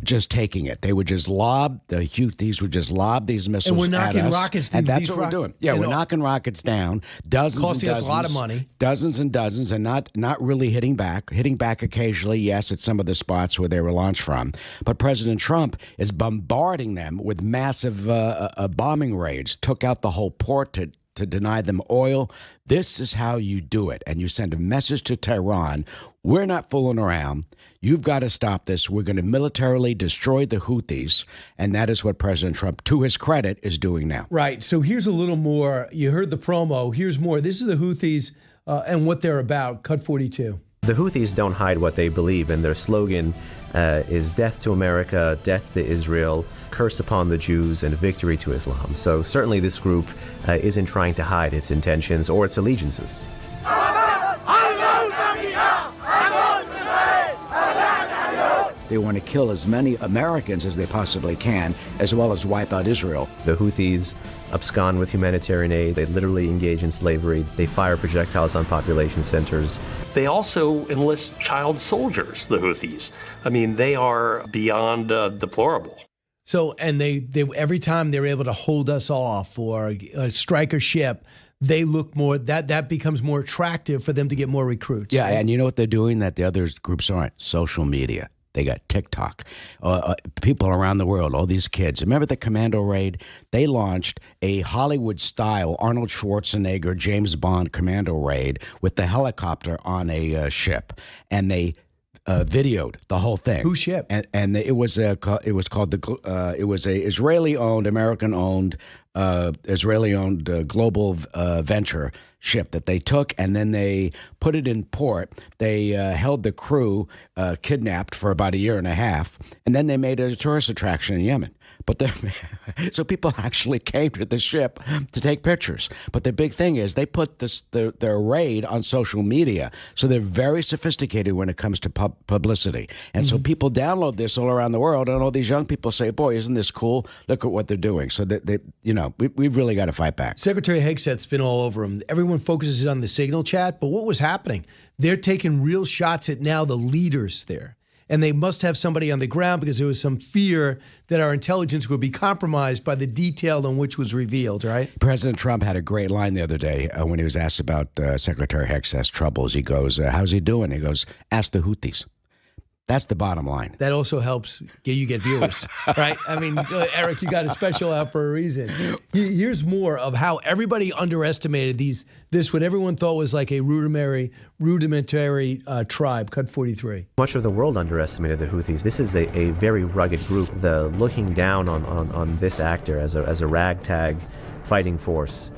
just taking it. They would just lob, the Houthis would just lob these missiles and we're knocking at us. Rockets and that's what we're doing. Yeah, we're knocking rockets down. Dozens costing and dozens. us a lot of money. Dozens and dozens, and not really hitting back. Hitting back occasionally, yes, at some of the spots where they were launched from. But President Trump is bombarding them with massive bombing raids. Took out the whole port to deny them oil. This is how you do it. And you send a message to Tehran. We're not fooling around. You've got to stop this. We're going to militarily destroy the Houthis. And that is what President Trump, to his credit, is doing now. Right. So here's a little more. You heard the promo. Here's more. This is the Houthis and what they're about. Cut 42. The Houthis don't hide what they believe, and their slogan is death to America, death to Israel, curse upon the Jews, and victory to Islam. So certainly this group isn't trying to hide its intentions or its allegiances. They want to kill as many Americans as they possibly can, as well as wipe out Israel. The Houthis abscond with humanitarian aid. They literally engage in slavery. They fire projectiles on population centers. They also enlist child soldiers, the Houthis. I mean, they are beyond deplorable. So, and they every time they're able to hold us off or strike a ship, they look more, that becomes more attractive for them to get more recruits. Yeah, right? And you know what they're doing that the other groups aren't? Social media. They got TikTok. People around the world, all these kids. Remember the Commando raid? They launched a Hollywood-style Arnold Schwarzenegger, James Bond Commando raid with the helicopter on a ship, and they videoed the whole thing. Whose ship? And it was called it was a Israeli-owned, American-owned, Israeli-owned global venture ship that they took, and then they put it in port. They held the crew kidnapped for about a year and a half, and then they made it a tourist attraction in Yemen. But so people actually came to the ship to take pictures. But the big thing is they put their raid on social media. So they're very sophisticated when it comes to publicity. And so people download this all around the world, and all these young people say, boy, isn't this cool? Look at what they're doing. So we've really got to fight back. Secretary Hegseth's been all over him. Everyone focuses on the signal chat, but what was happening? They're taking real shots at now the leaders there. And they must have somebody on the ground because there was some fear that our intelligence would be compromised by the detail on which was revealed, right? President Trump had a great line the other day when he was asked about Secretary Hegseth's troubles. He goes, how's he doing? He goes, ask the Houthis. That's the bottom line. That also helps you get viewers, right? I mean, Eric, you got a special out for a reason. Here's more of how everybody underestimated this what everyone thought was like a rudimentary tribe, Cut 43. Much of the world underestimated the Houthis. This is a very rugged group. The looking down on this actor as a ragtag fighting force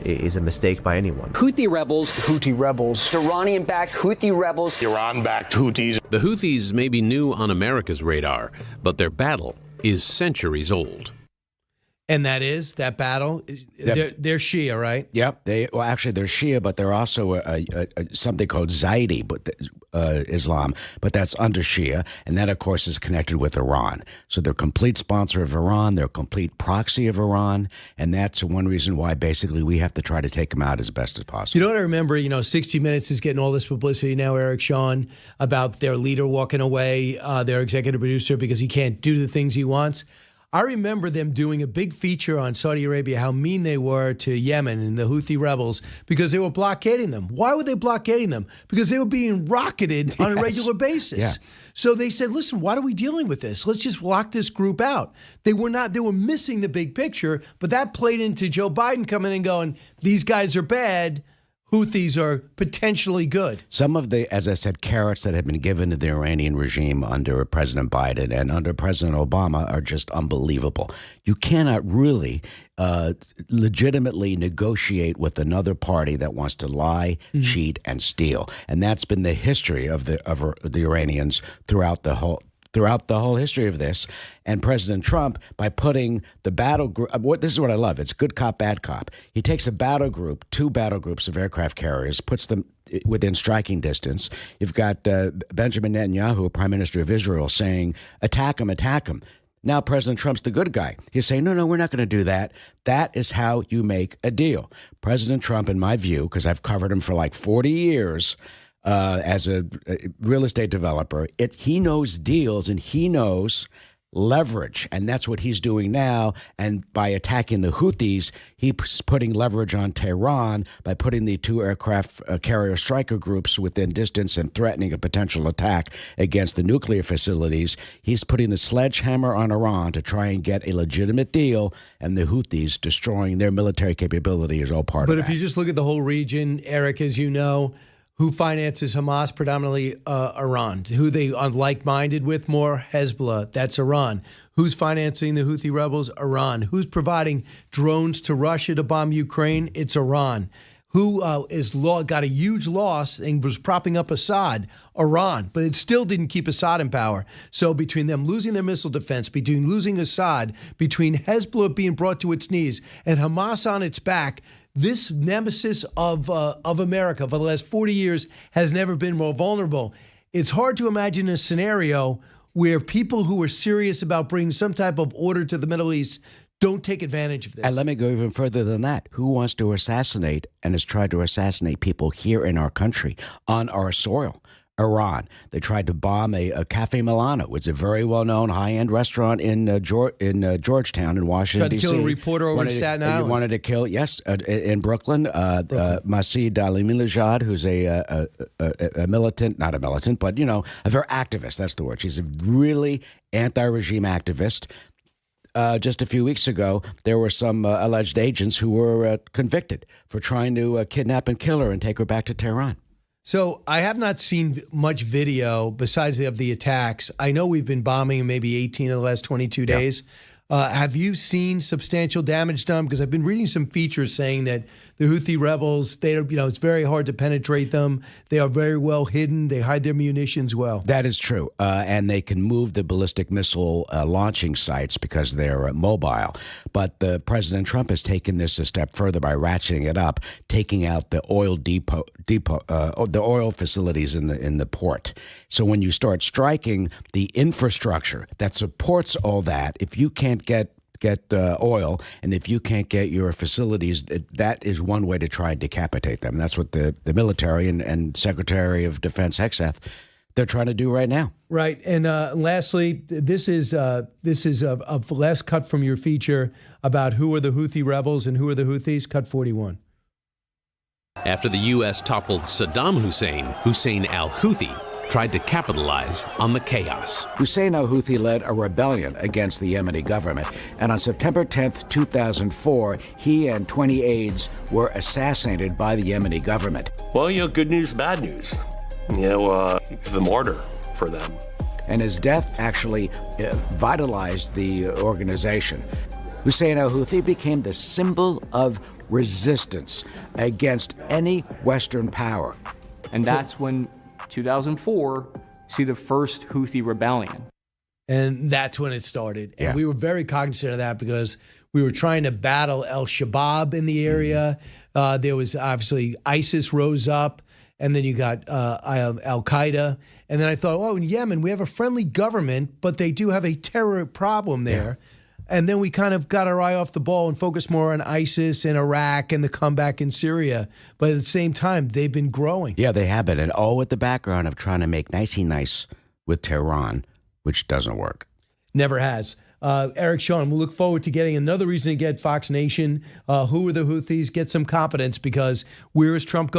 is a mistake by anyone. Houthi rebels, Iranian-backed Houthi rebels, Iran-backed Houthis. The Houthis may be new on America's radar, but their battle is centuries old. And that battle, they're Shia, right? Yep. Actually, they're Shia, but they're also something called Zaidi, Islam, but that's under Shia. And that, of course, is connected with Iran. So they're a complete sponsor of Iran. They're a complete proxy of Iran. And that's one reason why, basically, we have to try to take them out as best as possible. You know what I remember? 60 Minutes is getting all this publicity now, Eric, Shawn, about their leader walking away, their executive producer, because he can't do the things he wants. I remember them doing a big feature on Saudi Arabia, how mean they were to Yemen and the Houthi rebels because they were blockading them. Why were they blockading them? Because they were being rocketed on a regular basis. Yeah. So they said, listen, why are we dealing with this? Let's just lock this group out. They were missing the big picture, but that played into Joe Biden coming in and going, these guys are bad. Houthis are potentially good. Some of the, as I said, carrots that have been given to the Iranian regime under President Biden and under President Obama are just unbelievable. You cannot really legitimately negotiate with another party that wants to lie, cheat, and steal. And that's been the history of the Iranians throughout the whole history of this. And President Trump, by putting the battle group, this is what I love. It's good cop, bad cop. He takes a battle group, two battle groups of aircraft carriers, puts them within striking distance. You've got Benjamin Netanyahu, Prime Minister of Israel, saying, attack him, attack him. Now President Trump's the good guy. He's saying, no, we're not going to do that. That is how you make a deal. President Trump, in my view, because I've covered him for like 40 years, as a real estate developer, he knows deals and he knows leverage, and that's what he's doing now. And by attacking the Houthis, he's putting leverage on Tehran by putting the two aircraft carrier striker groups within distance and threatening a potential attack against the nuclear facilities. He's putting the sledgehammer on Iran to try and get a legitimate deal, and the Houthis destroying their military capability is all part of that. But if you just look at the whole region, Eric, as you know, who finances Hamas? Predominantly Iran. Who they are like-minded with more? Hezbollah. That's Iran. Who's financing the Houthi rebels? Iran. Who's providing drones to Russia to bomb Ukraine? It's Iran. Who got a huge loss and was propping up Assad? Iran. But it still didn't keep Assad in power. So between them losing their missile defense, between losing Assad, between Hezbollah being brought to its knees, and Hamas on its back, this nemesis of America for the last 40 years has never been more vulnerable. It's hard to imagine a scenario where people who are serious about bringing some type of order to the Middle East don't take advantage of this. And let me go even further than that. Who wants to assassinate and has tried to assassinate people here in our country, on our soil? Iran. They tried to bomb a Cafe Milano. It's a very well-known high-end restaurant in Georgetown in Washington, D.C. Tried to kill a reporter over in Staten Island. Wanted to kill, yes, in Brooklyn. Masih Dalimilajad, who's a militant, not a militant, but, a very activist. That's the word. She's a really anti-regime activist. Just a few weeks ago, there were some alleged agents who were convicted for trying to kidnap and kill her and take her back to Tehran. So I have not seen much video besides of the attacks. I know we've been bombing maybe 18 of the last 22 days. Have you seen substantial damage done? Because I've been reading some features saying that the Houthi rebels, it's very hard to penetrate them. They are very well hidden. They hide their munitions well. That is true. And they can move the ballistic missile launching sites because they're mobile. But President Trump has taken this a step further by ratcheting it up, taking out the oil the oil facilities in the port. So when you start striking the infrastructure that supports all that, if you can't get oil, and if you can't get your facilities, that is one way to try and decapitate them. That's what the military and Secretary of Defense Hegseth, they're trying to do right now. Right. And lastly, this is a last cut from your feature about who are the Houthi rebels and who are the Houthis, cut 41. After the U.S. toppled Saddam Hussein al-Houthi tried to capitalize on the chaos. Hussein al-Houthi led a rebellion against the Yemeni government, and on September 10th, 2004, he and 20 aides were assassinated by the Yemeni government. Well, good news, bad news. The martyr for them. And his death actually vitalized the organization. Hussein al-Houthi became the symbol of resistance against any Western power. And that's when 2004, see the first Houthi rebellion. And that's when it started. And we were very cognizant of that because we were trying to battle al-Shabaab in the area. There was obviously ISIS rose up, and then you got al-Qaeda. And then I thought, in Yemen, we have a friendly government, but they do have a terror problem there. Yeah. And then we kind of got our eye off the ball and focused more on ISIS and Iraq and the comeback in Syria. But at the same time, they've been growing. Yeah, they have been. And all with the background of trying to make nicey nice with Tehran, which doesn't work. Never has. Eric, Shawn, we'll look forward to getting another reason to get Fox Nation. Who are the Houthis? Get some competence, because where is Trump's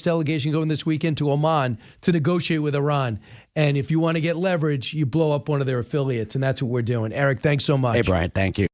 delegation going this weekend? To Oman to negotiate with Iran. And if you want to get leverage, you blow up one of their affiliates, and that's what we're doing. Eric, thanks so much. Hey, Brian, thank you.